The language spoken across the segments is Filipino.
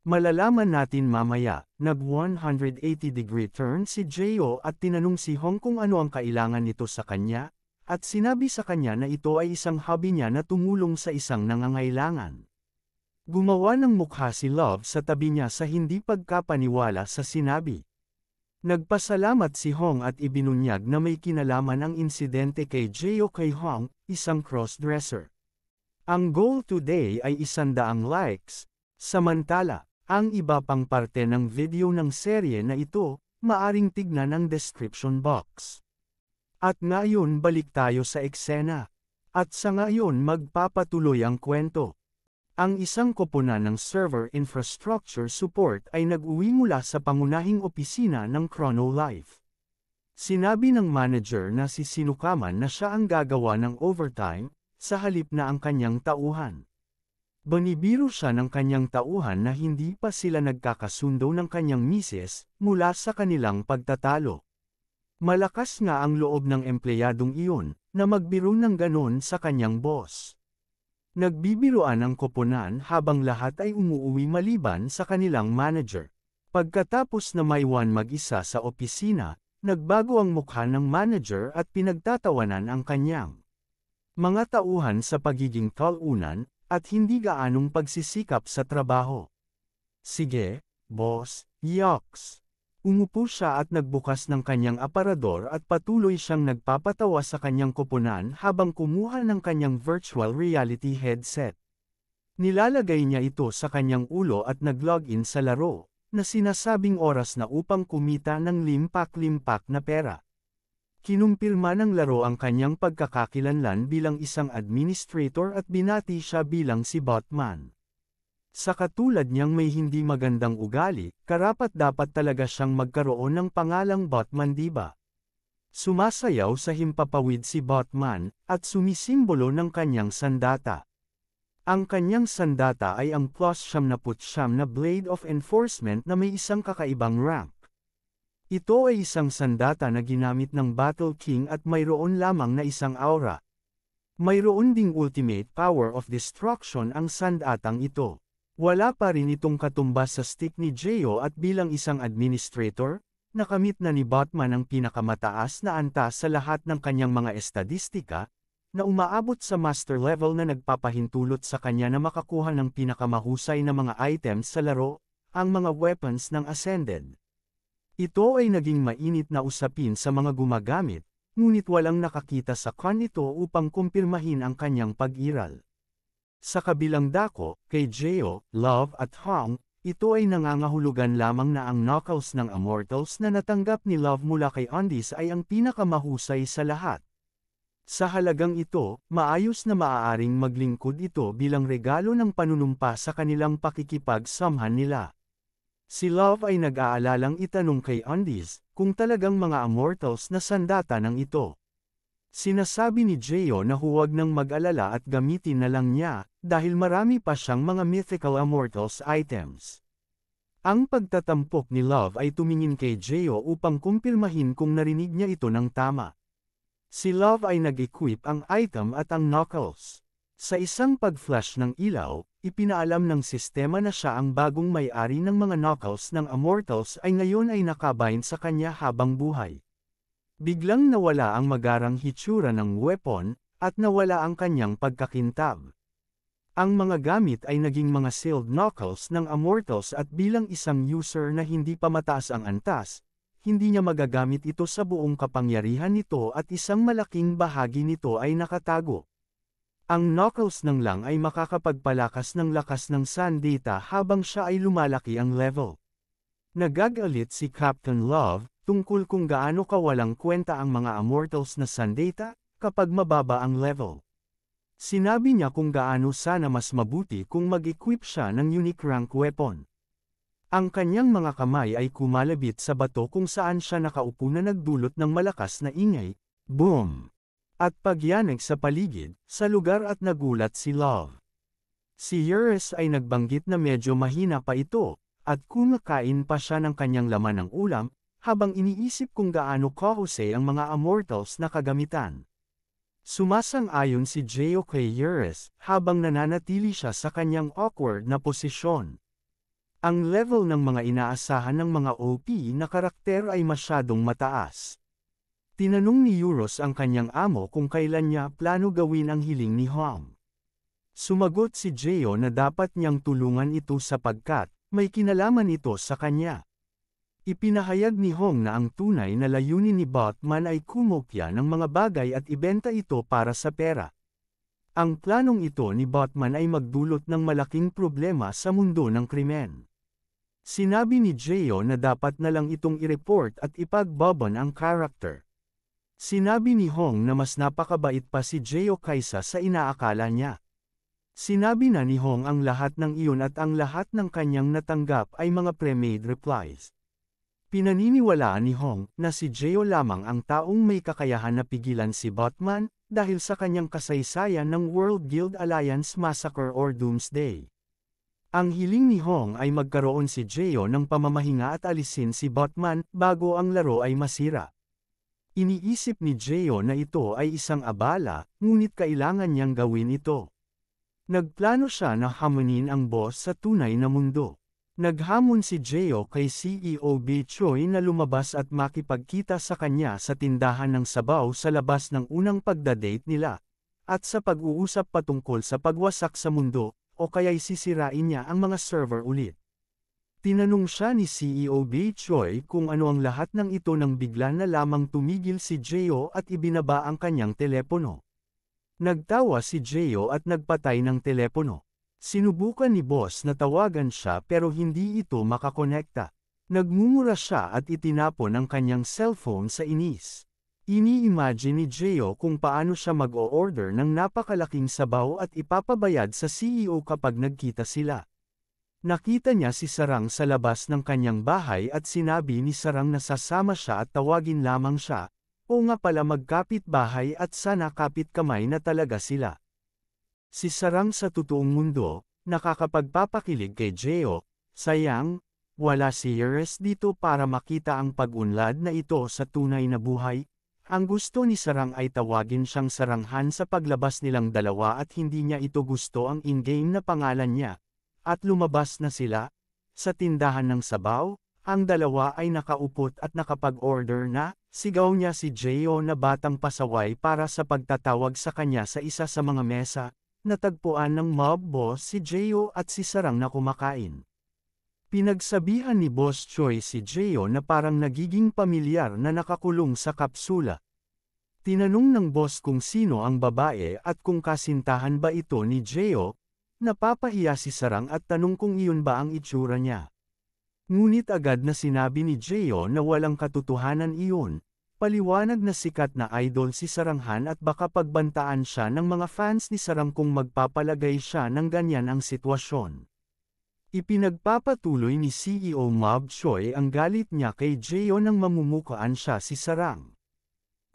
Malalaman natin mamaya, nag-180-degree turn si Jeyo at tinanong si Hong kung ano ang kailangan nito sa kanya, at sinabi sa kanya na ito ay isang hobby niya na tumulong sa isang nangangailangan. Gumawa ng mukha si Love sa tabi niya sa hindi pagkapaniwala sa sinabi. Nagpasalamat si Hong at ibinunyag na may kinalaman ang insidente kay Jeyo kay Hong, isang crossdresser. Ang goal today ay 100 likes, samantala, ang iba pang parte ng video ng serye na ito, maaring tignan ang description box. At ngayon balik tayo sa eksena. At sa ngayon magpapatuloy ang kwento. Ang isang koponan ng server infrastructure support ay nag-uwi mula sa pangunahing opisina ng Chronolife. Sinabi ng manager na si Sinukaman na siya ang gagawa ng overtime, sa halip na ang kanyang tauhan. Banibiro siya ng kanyang tauhan na hindi pa sila nagkakasundo ng kanyang misis, mula sa kanilang pagtatalo. Malakas nga ang loob ng empleyadong iyon, na magbiro ng ganon sa kanyang boss. Nagbibiroan ang koponan habang lahat ay umuuwi maliban sa kanilang manager. Pagkatapos na maiwan mag-isa sa opisina, nagbago ang mukha ng manager at pinagtatawanan ang kanyang mga tauhan sa pagiging talunan, at hindi gaanong pagsisikap sa trabaho. Sige, boss, yucks. Umupo siya at nagbukas ng kanyang aparador at patuloy siyang nagpapatawa sa kanyang koponan habang kumuha ng kanyang virtual reality headset. Nilalagay niya ito sa kanyang ulo at nag-login sa laro, na sinasabing oras na upang kumita ng limpak-limpak na pera. Kinumpirma ng laro ang kanyang pagkakakilanlan bilang isang administrator at binati siya bilang si Botman. Sa katulad niyang may hindi magandang ugali, karapat-dapat talaga siyang magkaroon ng pangalang Botman, diba? Sumasayaw sa himpapawid si Botman, at sumisimbolo ng kanyang sandata. Ang kanyang sandata ay ang +79 na Blade of Enforcement na may isang kakaibang rank. Ito ay isang sandata na ginamit ng Battle King at mayroon lamang na isang aura. Mayroon ding ultimate power of destruction ang sandatang ito. Wala pa rin itong katumbas sa stick ni Jeyo at bilang isang administrator, nakamit na ni Botman ang pinakamataas na antas sa lahat ng kanyang mga estadistika, na umaabot sa master level na nagpapahintulot sa kanya na makakuha ng pinakamahusay na mga items sa laro, ang mga weapons ng Ascended. Ito ay naging mainit na usapin sa mga gumagamit, ngunit walang nakakita sa con ito upang kumpirmahin ang kanyang pag-iral. Sa kabilang dako, kay Jeyo, Love at Hong, ito ay nangangahulugan lamang na ang knuckles ng Immortals na natanggap ni Love mula kay Undies ay ang pinakamahusay sa lahat. Sa halagang ito, maayos na maaaring maglingkod ito bilang regalo ng panunumpa sa kanilang pakikipagsamhan nila. Si Love ay nag-aalalang itanong kay Undies, kung talagang mga Immortals na sandata ng ito. Sinasabi ni Jeyo na huwag nang mag-alala at gamitin na lang niya, dahil marami pa siyang mga mythical Immortals items. Ang pagtatampok ni Love ay tumingin kay Jeyo upang kumpirmahin kung narinig niya ito ng tama. Si Love ay nag-equip ang item at ang knuckles. Sa isang pag-flash ng ilaw, ipinaalam ng sistema na siya ang bagong may-ari ng mga knuckles ng Immortals ay ngayon ay nakabind sa kanya habang buhay. Biglang nawala ang magarang hitsura ng weapon, at nawala ang kanyang pagkakintab. Ang mga gamit ay naging mga sealed knuckles ng Immortals at bilang isang user na hindi pa mataas ang antas, hindi niya magagamit ito sa buong kapangyarihan nito at isang malaking bahagi nito ay nakatago. Ang knuckles ng lang ay makakapagpalakas ng lakas ng sandata habang siya ay lumalaki ang level. Nagagalit si Captain Love, tungkol kung gaano kawalang kwenta ang mga Immortals na sandata, kapag mababa ang level. Sinabi niya kung gaano sana mas mabuti kung mag-equip siya ng unique rank weapon. Ang kanyang mga kamay ay kumalabit sa bato kung saan siya nakaupo na nagdulot ng malakas na ingay, boom! At pagyanig sa paligid, sa lugar at nagulat si Love. Si Eurus ay nagbanggit na medyo mahina pa ito, at kumakain pa siya ng kanyang laman ng ulam, habang iniisip kung gaano kahusay ang mga Immortals na kagamitan. Sumasang-ayon si Jeyo kay Eurus, habang nananatili siya sa kanyang awkward na posisyon. Ang level ng mga inaasahan ng mga OP na karakter ay masyadong mataas. Tinanong ni Euros ang kanyang amo kung kailan niya plano gawin ang hiling ni Hong. Sumagot si Geo na dapat niyang tulungan ito sapagkat may kinalaman ito sa kanya. Ipinahayag ni Hong na ang tunay na layunin ni Batman ay kumopya ng mga bagay at ibenta ito para sa pera. Ang planong ito ni Batman ay magdulot ng malaking problema sa mundo ng krimen. Sinabi ni Geo na dapat na lang itong i-report at ipagbabon ang character. Sinabi ni Hong na mas napakabait pa si Geo kaysa sa inaakala niya. Sinabi na ni Hong ang lahat ng iyon at ang lahat ng kanyang natanggap ay mga pre-made replies. Pinaniniwalaan ni Hong na si Geo lamang ang taong may kakayahan na pigilan si Batman dahil sa kanyang kasaysayan ng World Guild Alliance Massacre or Doomsday. Ang hiling ni Hong ay magkaroon si Geo ng pamamahinga at alisin si Batman bago ang laro ay masira. Iniisip ni Geo na ito ay isang abala, ngunit kailangan niyang gawin ito. Nagplano siya na hamunin ang boss sa tunay na mundo. Naghamon si Geo kay CEO B. Choi na lumabas at makipagkita sa kanya sa tindahan ng sabaw sa labas ng unang pagdadate nila, at sa pag-uusap patungkol sa pagwasak sa mundo, o kaya'y sisirain niya ang mga server ulit. Tinanong siya ni CEO B. Choi kung ano ang lahat ng ito nang bigla na lamang tumigil si Geo at ibinaba ang kanyang telepono. Nagtawa si Geo at nagpatay ng telepono. Sinubukan ni boss na tawagan siya pero hindi ito makakonekta. Nagmumura siya at itinapon ang kanyang cellphone sa inis. Ini-imagine ni Geo kung paano siya mag-o-order ng napakalaking sabaw at ipapabayad sa CEO kapag nagkita sila. Nakita niya si Sarang sa labas ng kanyang bahay at sinabi ni Sarang na sasama siya at tawagin lamang siya, o nga pala magkapit bahay at sana kapit kamay na talaga sila. Si Sarang sa totoong mundo, nakakapagpapakilig kay Geo, sayang, wala si Iris dito para makita ang pag-unlad na ito sa tunay na buhay. Ang gusto ni Sarang ay tawagin siyang Saranghan sa paglabas nilang dalawa at hindi niya ito gusto ang in-game na pangalan niya. At lumabas na sila. Sa tindahan ng sabaw, ang dalawa ay nakaupot at nakapag-order na, sigaw niya si Geo na batang pasaway para sa pagtatawag sa kanya sa isa sa mga mesa. Natagpuan ng mob boss si Geo at si Sarang na kumakain. Pinagsabihan ni Boss Choi si Geo na parang nagiging pamilyar na nakakulong sa kapsula. Tinanong ng boss kung sino ang babae at kung kasintahan ba ito ni Geo, napapahiya si Sarang at tanong kung iyon ba ang itsura niya. Ngunit agad na sinabi ni Geo na walang katotohanan iyon, paliwanag na sikat na idol si Saranghan at baka pagbantaan siya ng mga fans ni Sarang kung magpapalagay siya ng ganyan ang sitwasyon. Ipinagpapatuloy ni CEO Mob Choi ang galit niya kay Geo nang mamumukaan siya si Sarang.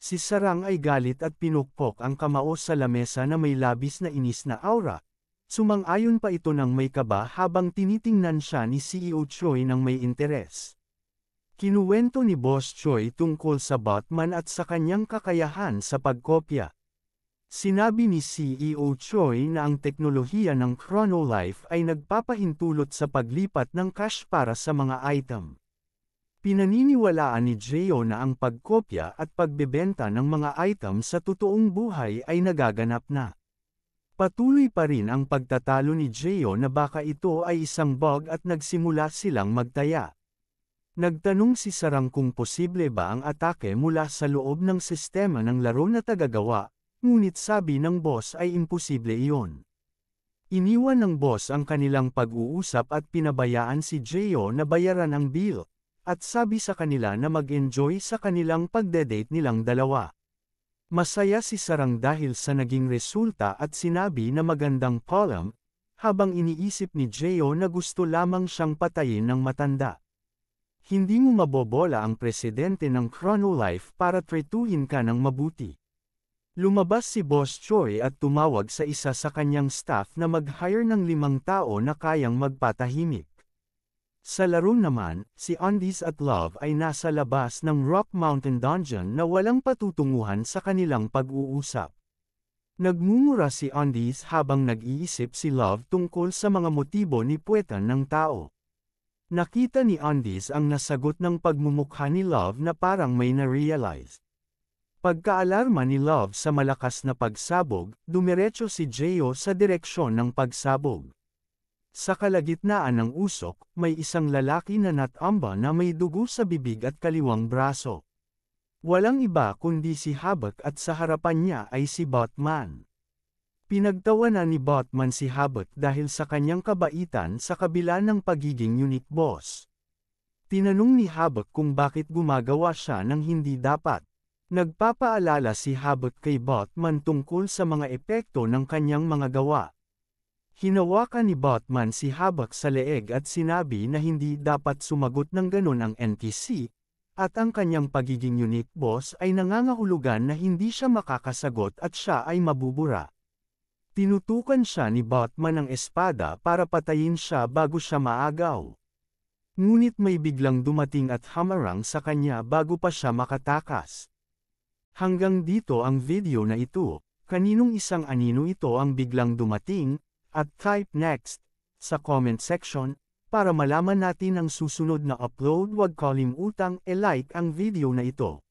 Si Sarang ay galit at pinukpok ang kamao sa lamesa na may labis na inis na aura. Sumang-ayon pa ito ng may kaba habang tinitingnan siya ni CEO Choi ng may interes. Kinuwento ni Boss Choi tungkol sa Batman at sa kanyang kakayahan sa pagkopya. Sinabi ni CEO Choi na ang teknolohiya ng Chronolife ay nagpapahintulot sa paglipat ng cash para sa mga item. Pinaniniwalaan ni Geo na ang pagkopya at pagbebenta ng mga item sa totoong buhay ay nagaganap na. Patuloy pa rin ang pagtatalo ni Geo na baka ito ay isang bug at nagsimula silang magtaya. Nagtanong si Sarang kung posible ba ang atake mula sa loob ng sistema ng laro na tagagawa. Ngunit sabi ng boss ay imposible iyon. Iniwan ng boss ang kanilang pag-uusap at pinabayaan si Geo na bayaran ang bill, at sabi sa kanila na mag-enjoy sa kanilang pagde-date nilang dalawa. Masaya si Sarang dahil sa naging resulta at sinabi na magandang column, habang iniisip ni Geo na gusto lamang siyang patayin ng matanda. Hindi mo mabobola ang presidente ng Chronolife para tretuhin ka ng mabuti. Lumabas si Boss Choi at tumawag sa isa sa kanyang staff na mag-hire ng 5 tao na kayang magpatahimik. Sa laro naman, si Undies at Love ay nasa labas ng Rock Mountain Dungeon na walang patutunguhan sa kanilang pag-uusap. Nagmumura si Undies habang nag-iisip si Love tungkol sa mga motibo ni puwetan ng tao. Nakita ni Undies ang nasagot ng pagmumukha ni Love na parang may na-realize. Pagkaalarma ni Love sa malakas na pagsabog, dumiretso si Gio sa direksyon ng pagsabog. Sa kalagitnaan ng usok, may isang lalaki na natamba na may dugo sa bibig at kaliwang braso. Walang iba kundi si Habak at sa harapan niya ay si Batman. Pinagtawanan ni Batman si Habak dahil sa kanyang kabaitan sa kabila ng pagiging unique boss. Tinanong ni Habak kung bakit gumagawa siya ng hindi dapat. Nagpapaalala si Habak kay Batman tungkol sa mga epekto ng kanyang mga gawa. Hinawakan ni Batman si Habak sa leeg at sinabi na hindi dapat sumagot ng ganon ang NPC, at ang kanyang pagiging unique boss ay nangangahulugan na hindi siya makakasagot at siya ay mabubura. Tinutukan siya ni Batman ng espada para patayin siya bago siya maagaw. Ngunit may biglang dumating at hamarang sa kanya bago pa siya makatakas. Hanggang dito ang video na ito, kaninong isang anino ito ang biglang dumating, at type next sa comment section, para malaman natin ang susunod na upload. Huwag kalimutang i-like ang video na ito.